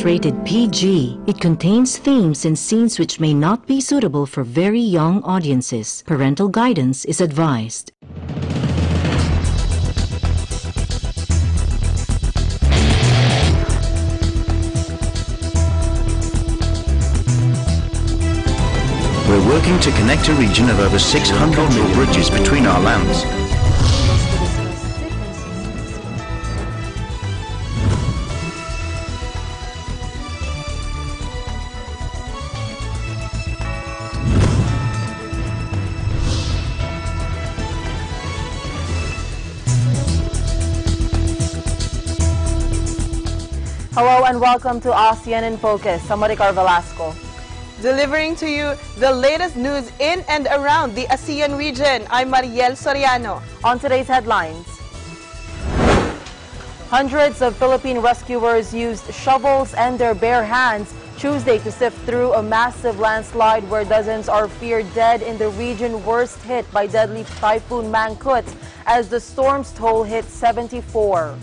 rated PG. It contains themes and scenes which may not be suitable for very young audiences. Parental guidance is advised. We're working to connect a region of over 600 more bridges between our lands. Hello and welcome to ASEAN in Focus. I'm Maricar Velasco. Delivering to you the latest news in and around the ASEAN region, I'm Mariel Soriano. On today's headlines, hundreds of Philippine rescuers used shovels and their bare hands Tuesday to sift through a massive landslide where dozens are feared dead in the region worst hit by deadly Typhoon Mangkhut as the storm's toll hit 74.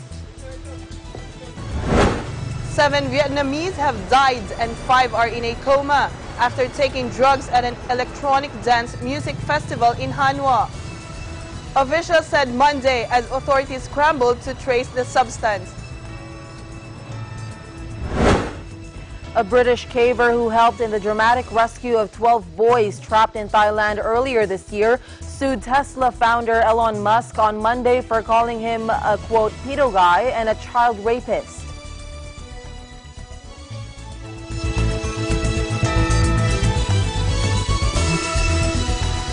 7 Vietnamese have died and 5 are in a coma after taking drugs at an electronic dance music festival in Hanoi. Officials said Monday as authorities scrambled to trace the substance. A British caver who helped in the dramatic rescue of 12 boys trapped in Thailand earlier this year sued Tesla founder Elon Musk on Monday for calling him a, quote, pedo guy and a child rapist.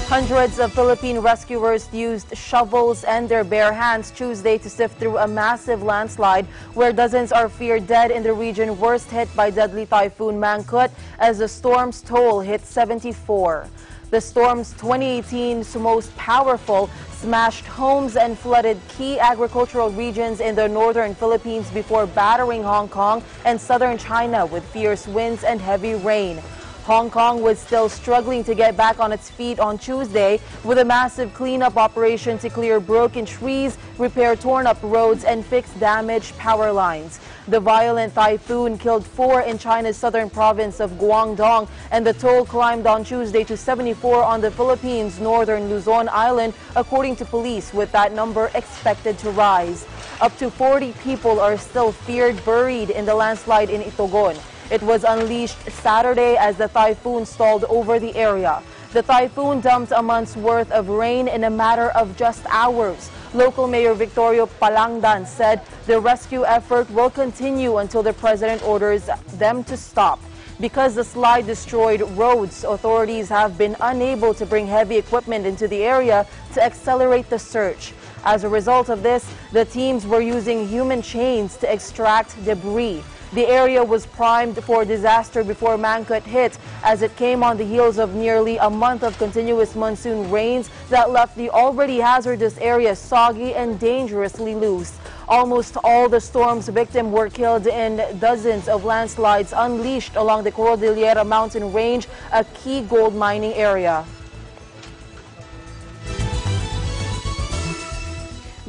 Hundreds of Philippine rescuers used shovels and their bare hands Tuesday to sift through a massive landslide where dozens are feared dead in the region worst hit by deadly Typhoon Mangkhut as the storm's toll hit 74. The storm's 2018's most powerful smashed homes and flooded key agricultural regions in the northern Philippines before battering Hong Kong and southern China with fierce winds and heavy rain. Hong Kong was still struggling to get back on its feet on Tuesday with a massive cleanup operation to clear broken trees, repair torn-up roads, and fix damaged power lines. The violent typhoon killed 4 in China's southern province of Guangdong, and the toll climbed on Tuesday to 74 on the Philippines' northern Luzon island, according to police, with that number expected to rise. Up to 40 people are still feared buried in the landslide in Itogon. It was unleashed Saturday as the typhoon stalled over the area. The typhoon dumped a month's worth of rain in a matter of just hours. Local Mayor Victorio Palangdan said the rescue effort will continue until the president orders them to stop. Because the slide destroyed roads, authorities have been unable to bring heavy equipment into the area to accelerate the search. As a result of this, the teams were using human chains to extract debris. The area was primed for disaster before Mangkhut hit, as it came on the heels of nearly a month of continuous monsoon rains that left the already hazardous area soggy and dangerously loose. Almost all the storm's victims were killed in dozens of landslides unleashed along the Cordillera mountain range, a key gold mining area.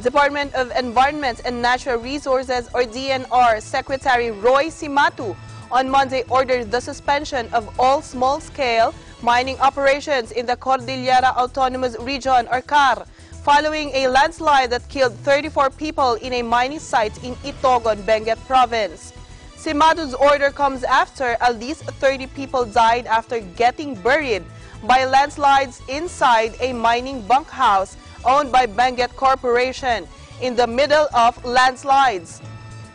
Department of Environment and Natural Resources or DNR Secretary Roy Cimatu on Monday ordered the suspension of all small-scale mining operations in the Cordillera Autonomous Region or CAR following a landslide that killed 34 people in a mining site in Itogon, Benguet Province. Cimatu's order comes after at least 30 people died after getting buried by landslides inside a mining bunkhouse owned by Benguet Corporation in the middle of landslides.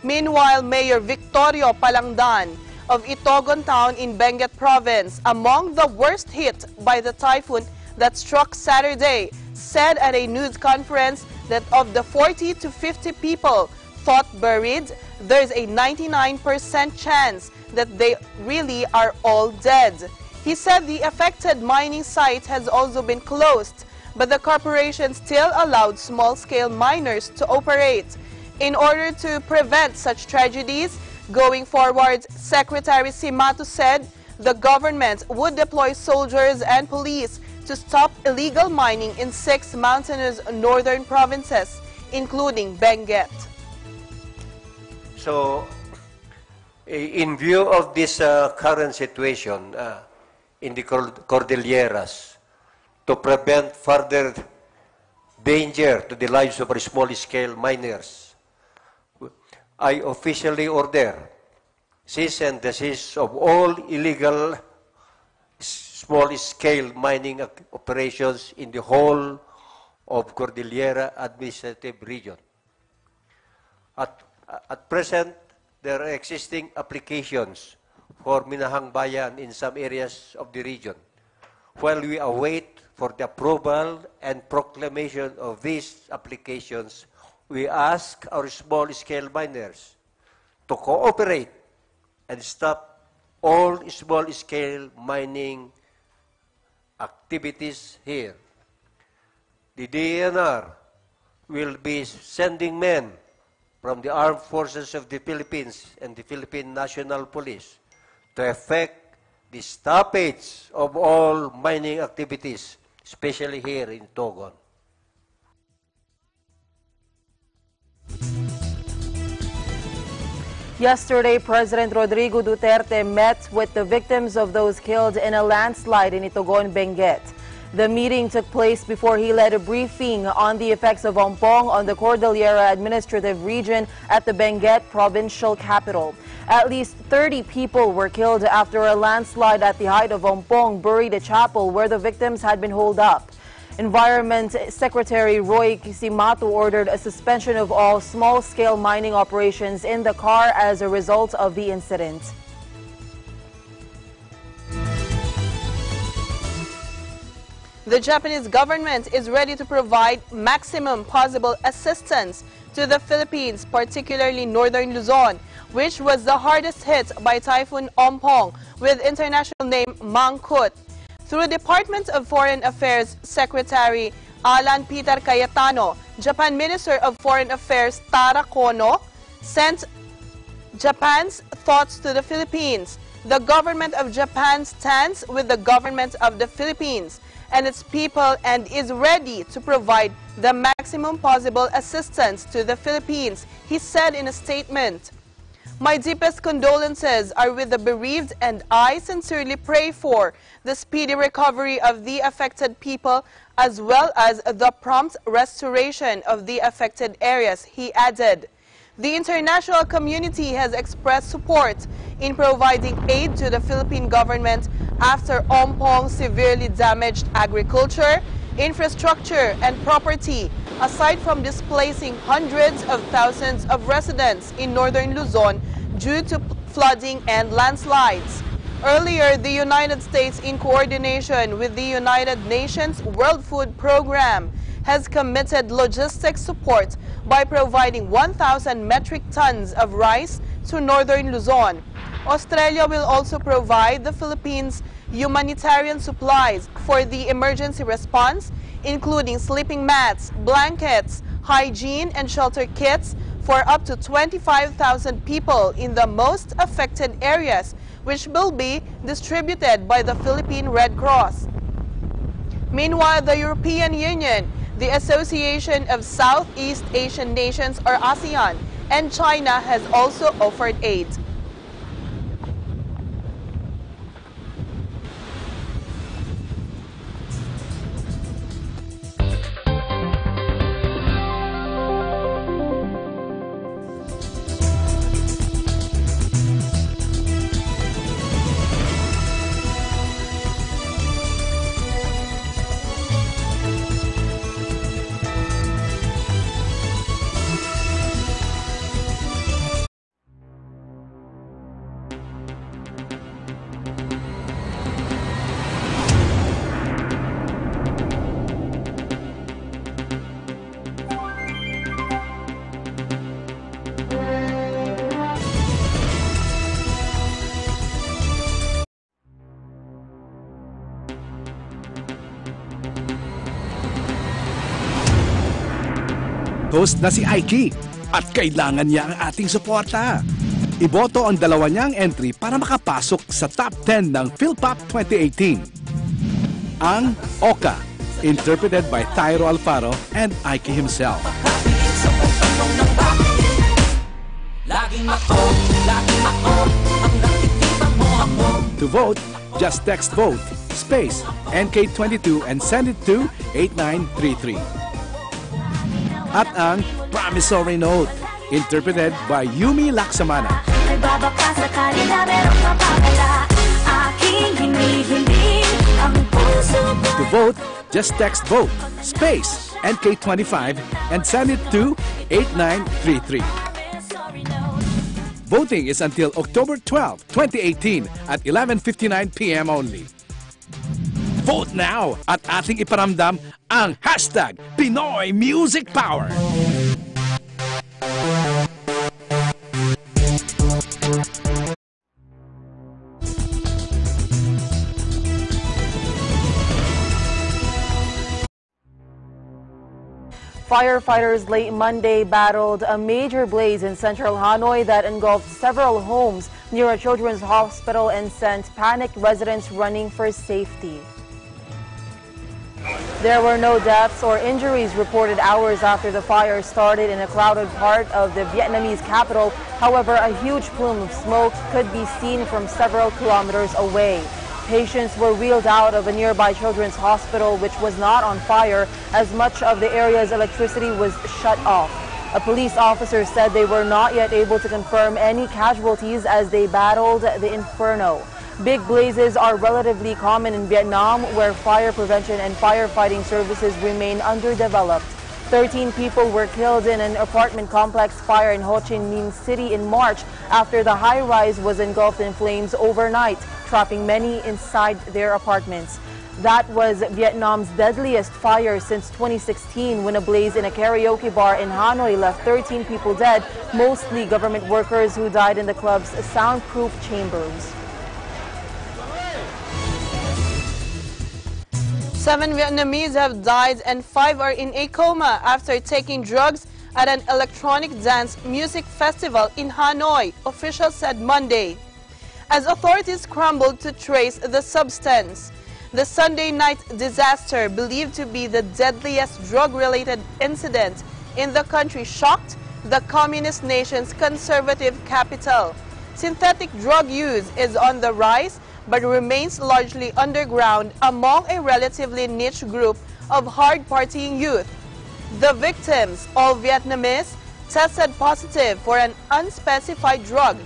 Meanwhile, Mayor Victorio Palangdan of Itogon Town in Benguet Province, among the worst hit by the typhoon that struck Saturday, said at a news conference that of the 40 to 50 people thought buried, there's a 99% chance that they really are all dead. He said the affected mining site has also been closed, but the corporation still allowed small-scale miners to operate. In order to prevent such tragedies, going forward, Secretary Cimatu said the government would deploy soldiers and police to stop illegal mining in 6 mountainous northern provinces, including Benguet. So, In view of this current situation in the Cordilleras, to prevent further danger to the lives of our small-scale miners, I officially order cease and desist of all illegal small-scale mining operations in the whole of Cordillera Administrative Region. At present, there are existing applications for Minahang Bayan in some areas of the region. While we await for the approval and proclamation of these applications, we ask our small-scale miners to cooperate and stop all small-scale mining activities here. The DNR will be sending men from the Armed Forces of the Philippines and the Philippine National Police to effect the stoppage of all mining activities, especially here in Togon. Yesterday, President Rodrigo Duterte met with the victims of those killed in a landslide in Itogon, Benguet. The meeting took place before he led a briefing on the effects of Ompong on the Cordillera Administrative Region at the Benguet provincial capital. At least 30 people were killed after a landslide at the height of Ompong buried a chapel where the victims had been holed up. Environment Secretary Roy Simato ordered a suspension of all small-scale mining operations in the CAR as a result of the incident. The Japanese government is ready to provide maximum possible assistance to the Philippines, particularly northern Luzon, which was the hardest hit by Typhoon Ompong, with international name Mangkhut. Through Department of Foreign Affairs Secretary Alan Peter Cayetano, Japan Minister of Foreign Affairs Tara Kono sent Japan's thoughts to the Philippines. The government of Japan stands with the government of the Philippines and its people and is ready to provide the maximum possible assistance to the Philippines, he said in a statement. My deepest condolences are with the bereaved and I sincerely pray for the speedy recovery of the affected people as well as the prompt restoration of the affected areas, he added. The international community has expressed support in providing aid to the Philippine government after Ompong severely damaged agriculture, infrastructure, and property, aside from displacing hundreds of thousands of residents in northern Luzon due to flooding and landslides. Earlier, the United States, in coordination with the United Nations World Food Program, has committed logistics support by providing 1,000 metric tons of rice to northern Luzon. Australia will also provide the Philippines humanitarian supplies for the emergency response, including sleeping mats, blankets, hygiene and shelter kits for up to 25,000 people in the most affected areas, which will be distributed by the Philippine Red Cross. Meanwhile, the European Union, the Association of Southeast Asian Nations, or ASEAN, and China has also offered aid. Host na si Aiki at kailangan niya ang ating suporta. Iboto ang dalawa niyang entry para makapasok sa top 10 ng PhilPop 2018. Ang Oka, interpreted by Tyro Alfaro and Aiki himself. To vote, just text VOTE, space, NK22 and send it to 8933. At ang promissory note, interpreted by Yumi Laksamana. To vote, just text VOTE, space, NK25 and send it to 8933. Voting is until October 12, 2018 at 11:59 p.m. only. Vote now at ating iparamdam ang hashtag Pinoy Music Power. Firefighters late Monday battled a major blaze in central Hanoi that engulfed several homes near a children's hospital and sent panicked residents running for safety. There were no deaths or injuries reported hours after the fire started in a crowded part of the Vietnamese capital. However, a huge plume of smoke could be seen from several kilometers away. Patients were wheeled out of a nearby children's hospital, which was not on fire, as much of the area's electricity was shut off. A police officer said they were not yet able to confirm any casualties as they battled the inferno. Big blazes are relatively common in Vietnam, where fire prevention and firefighting services remain underdeveloped. 13 people were killed in an apartment complex fire in Ho Chi Minh City in March after the high-rise was engulfed in flames overnight, trapping many inside their apartments. That was Vietnam's deadliest fire since 2016, when a blaze in a karaoke bar in Hanoi left 13 people dead, mostly government workers who died in the club's soundproof chambers. 7 Vietnamese have died and 5 are in a coma after taking drugs at an electronic dance music festival in Hanoi, officials said Monday. As authorities scrambled to trace the substance, the Sunday night disaster, believed to be the deadliest drug-related incident in the country, shocked the communist nation's conservative capital. Synthetic drug use is on the rise, but remains largely underground among a relatively niche group of hard-partying youth. The victims, all Vietnamese, tested positive for an unspecified drug,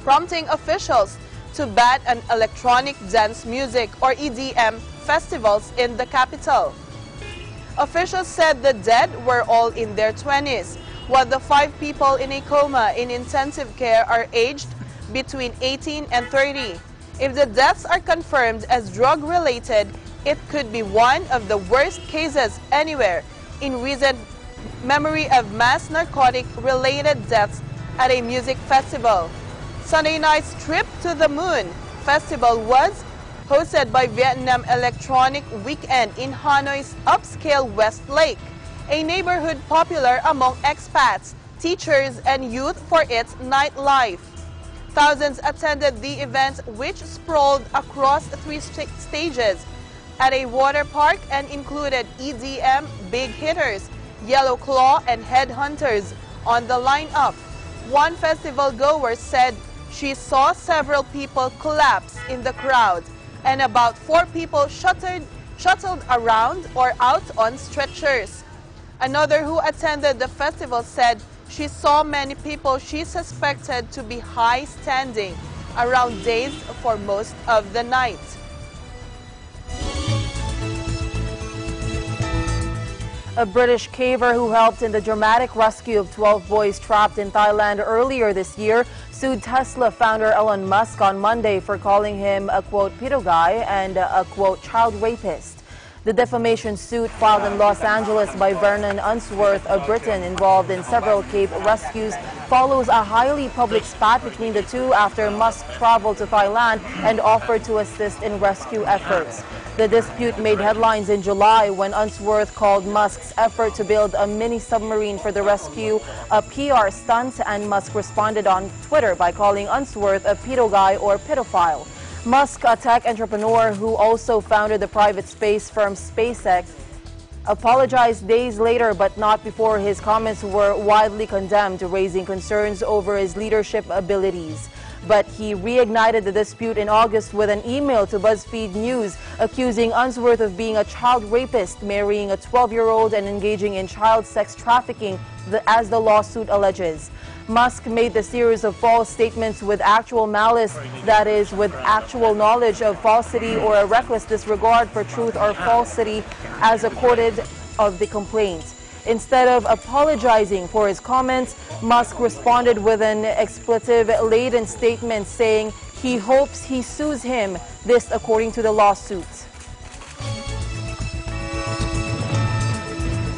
prompting officials to ban an electronic dance music or EDM festivals in the capital. Officials said the dead were all in their 20s, while the 5 people in a coma in intensive care are aged between 18 and 30. If the deaths are confirmed as drug-related, it could be one of the worst cases anywhere in recent memory of mass narcotic-related deaths at a music festival. Sunday night's Trip to the Moon festival was hosted by Vietnam Electronic Weekend in Hanoi's upscale West Lake, a neighborhood popular among expats, teachers, and youth for its nightlife. Thousands attended the event, which sprawled across 3 stages at a water park and included EDM big hitters, Yellow Claw, and Headhunters on the lineup. One festival goer said she saw several people collapse in the crowd and about 4 people shuttled around or out on stretchers. Another who attended the festival said she saw many people she suspected to be high-standing around dazed for most of the night. A British caver who helped in the dramatic rescue of 12 boys trapped in Thailand earlier this year sued Tesla founder Elon Musk on Monday for calling him a, quote, pedo guy and a, quote, child rapist. The defamation suit filed in Los Angeles by Vernon Unsworth of Britain, involved in several cave rescues, follows a highly public spat between the two after Musk traveled to Thailand and offered to assist in rescue efforts. The dispute made headlines in July when Unsworth called Musk's effort to build a mini-submarine for the rescue a PR stunt, and Musk responded on Twitter by calling Unsworth a pedo guy or pedophile. Musk, a tech entrepreneur who also founded the private space firm SpaceX, apologized days later, but not before his comments were widely condemned, raising concerns over his leadership abilities. But he reignited the dispute in August with an email to BuzzFeed News accusing Unsworth of being a child rapist, marrying a 12-year-old and engaging in child sex trafficking, as the lawsuit alleges. Musk made the series of false statements with actual malice, that is, with actual knowledge of falsity or a reckless disregard for truth or falsity, as accorded of the complaint. Instead of apologizing for his comments, Musk responded with an expletive-laden statement saying he hopes he sues him, this according to the lawsuit.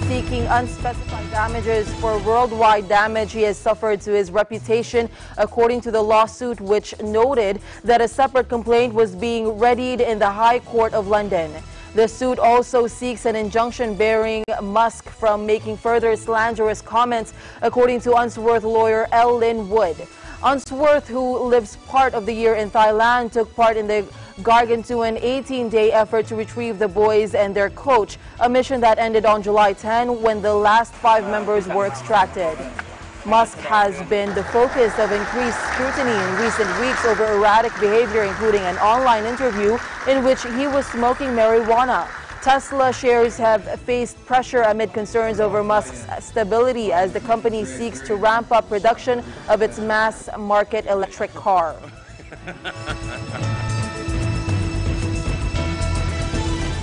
Seeking unspecified damages for worldwide damage he has suffered to his reputation, according to the lawsuit, which noted that a separate complaint was being readied in the High Court of London. The suit also seeks an injunction barring Musk from making further slanderous comments, according to Unsworth lawyer L. Lin Wood. Unsworth, who lives part of the year in Thailand, took part in the gargantuan 18-day effort to retrieve the boys and their coach, a mission that ended on July 10 when the last 5 members were extracted. Musk has been the focus of increased scrutiny in recent weeks over erratic behavior, including an online interview in which he was smoking marijuana. Tesla shares have faced pressure amid concerns over Musk's stability as the company seeks to ramp up production of its mass-market electric car.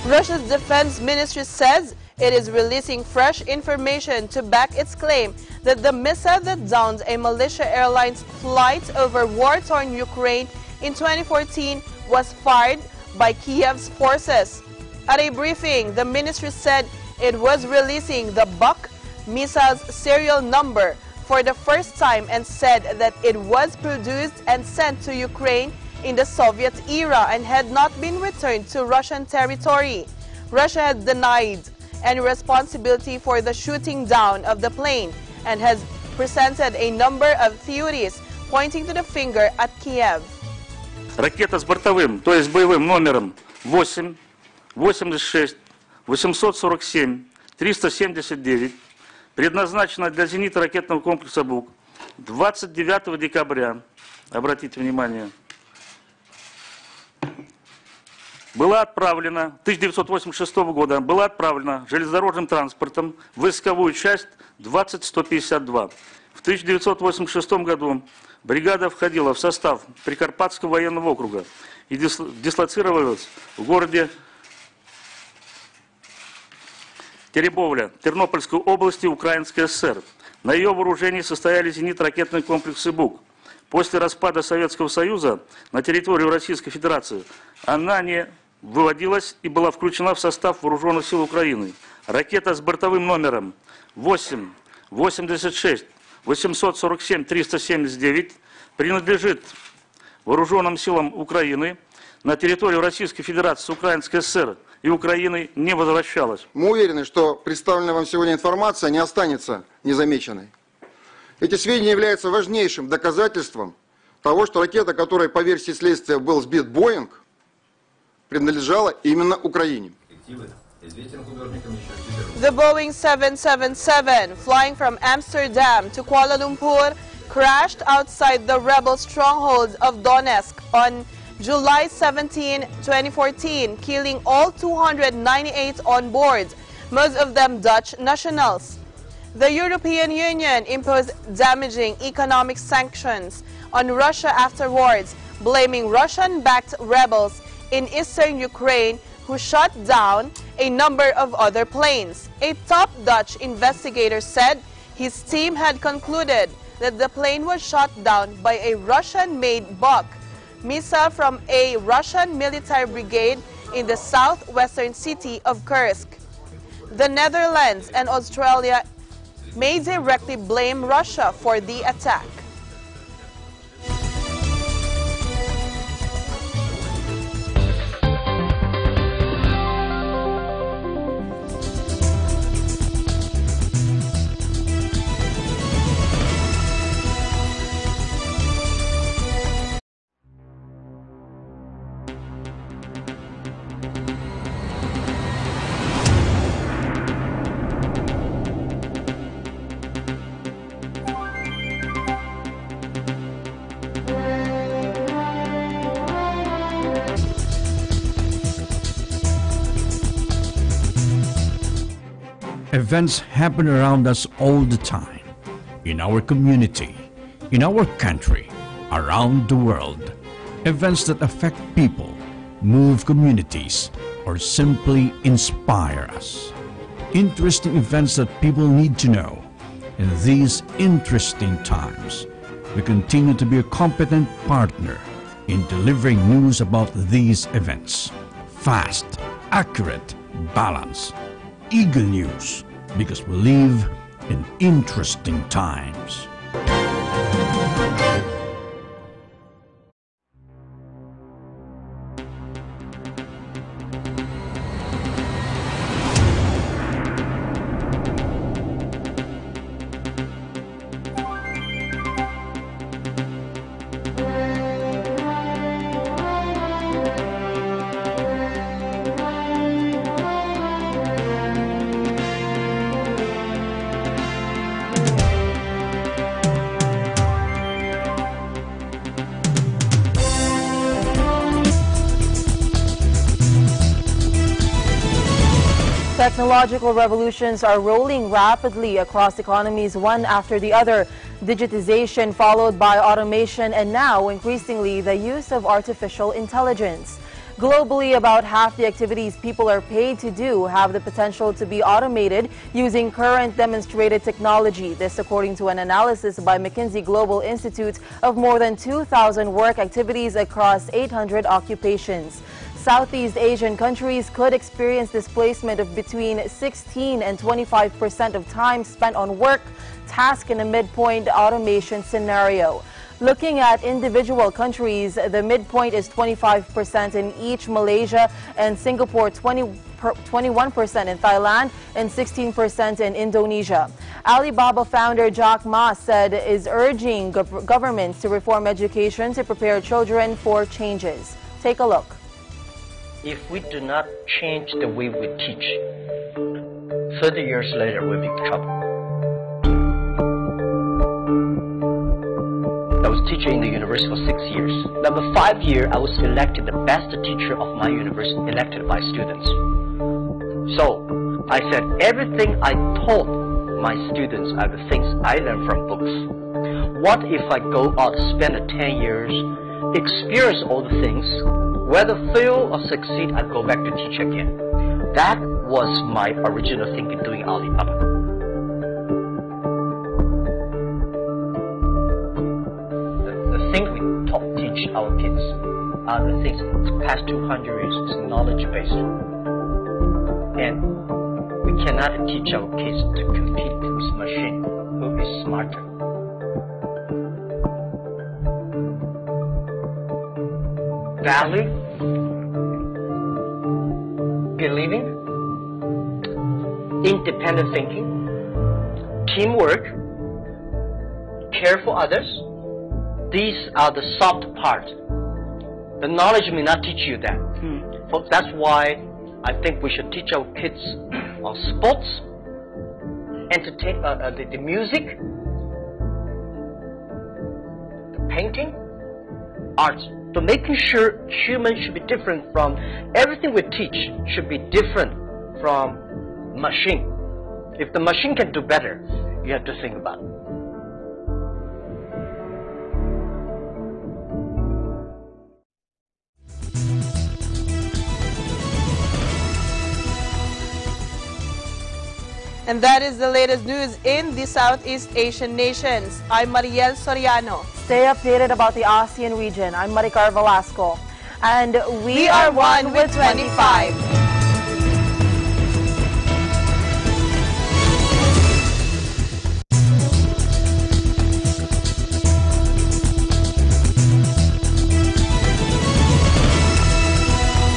Russia's defense ministry says it is releasing fresh information to back its claim that the missile that downed a Malaysia Airlines flight over war-torn Ukraine in 2014 was fired by Kiev's forces. At a briefing, the ministry said it was releasing the Buk missile's serial number for the first time and said that it was produced and sent to Ukraine in the Soviet era and had not been returned to Russian territory. Russia had denied any responsibility for the shooting down of the plane and has presented a number of theories pointing to the finger at Kiev. Ракета с бортовым, то есть боевым номером 8, 86, 847, 379, предназначена для зенитно-ракетного комплекса БУК 29 декабря, обратите внимание, была отправлена, 1986 года, была отправлена железнодорожным транспортом в войсковую часть 20152. В 1986 году бригада входила в состав Прикарпатского военного округа и дислоцировалась в городе Теребовля, Тернопольской области, Украинской ССР. На ее вооружении состояли зенитно-ракетные комплексы БУК. После распада Советского Союза на территорию Российской Федерации она не выводилась и была включена в состав Вооруженных сил Украины. Ракета с бортовым номером 8, 86, 847, 379 принадлежит Вооруженным силам Украины, на территорию Российской Федерации, Украинской ССР и Украины не возвращалась. Мы уверены, что представленная вам сегодня информация не останется незамеченной. Эти сведения являются важнейшим доказательством того, что ракета, которой по версии следствия был сбит Боинг, принадлежала именно Украине. The Boeing 777, flying from Amsterdam to Kuala Lumpur, crashed outside the rebel stronghold of Donetsk on July 17, 2014, killing all 298 on board, most of them Dutch nationals. The European Union imposed damaging economic sanctions on Russia afterwards, blaming Russian-backed rebels in eastern Ukraine who shot down a number of other planes. A top Dutch investigator said his team had concluded that the plane was shot down by a Russian-made Buk missile from a Russian military brigade in the southwestern city of Kursk. The Netherlands and Australia may directly blame Russia for the attack. Events happen around us all the time, in our community, in our country, around the world. Events that affect people, move communities, or simply inspire us. Interesting events that people need to know. In these interesting times, we continue to be a competent partner in delivering news about these events. Fast, accurate, balanced. Eagle News, because we live in interesting times. Technological revolutions are rolling rapidly across economies, one after the other. Digitization followed by automation, and now increasingly the use of artificial intelligence. Globally, about half the activities people are paid to do have the potential to be automated using current demonstrated technology. This according to an analysis by McKinsey Global Institute of more than 2,000 work activities across 800 occupations. Southeast Asian countries could experience displacement of between 16 and 25% of time spent on work task in a midpoint automation scenario. Looking at individual countries, the midpoint is 25% in each. Malaysia and Singapore 21% in Thailand and 16% in Indonesia. Alibaba founder Jack Ma said is urging governments to reform education to prepare children for changes. Take a look. If we do not change the way we teach, 30 years later we'll be in trouble. I was teaching in the university for 6 years. Number 5 year, I was elected the best teacher of my university, elected by students. So I said everything I taught my students are the things I learned from books. What if I go out, spend 10 years, experience all the things, whether fail or succeed, I go back to teach again. That was my original thinking doing Alibaba. The things we teach our kids are the things the past 200 years is knowledge-based. And we cannot teach our kids to compete with machine who is smarter. Value, believing, independent thinking, teamwork, care for others. These are the soft parts. The knowledge may not teach you that. That's why I think we should teach our kids on sports, the music, the painting, arts. So making sure humans should be different from everything we teach should be different from machine. If the machine can do better, you have to think about it. And that is the latest news in the Southeast Asian nations. I'm Mariel Soriano. Stay updated about the ASEAN region. I'm Maricar Velasco. And we are one with 25.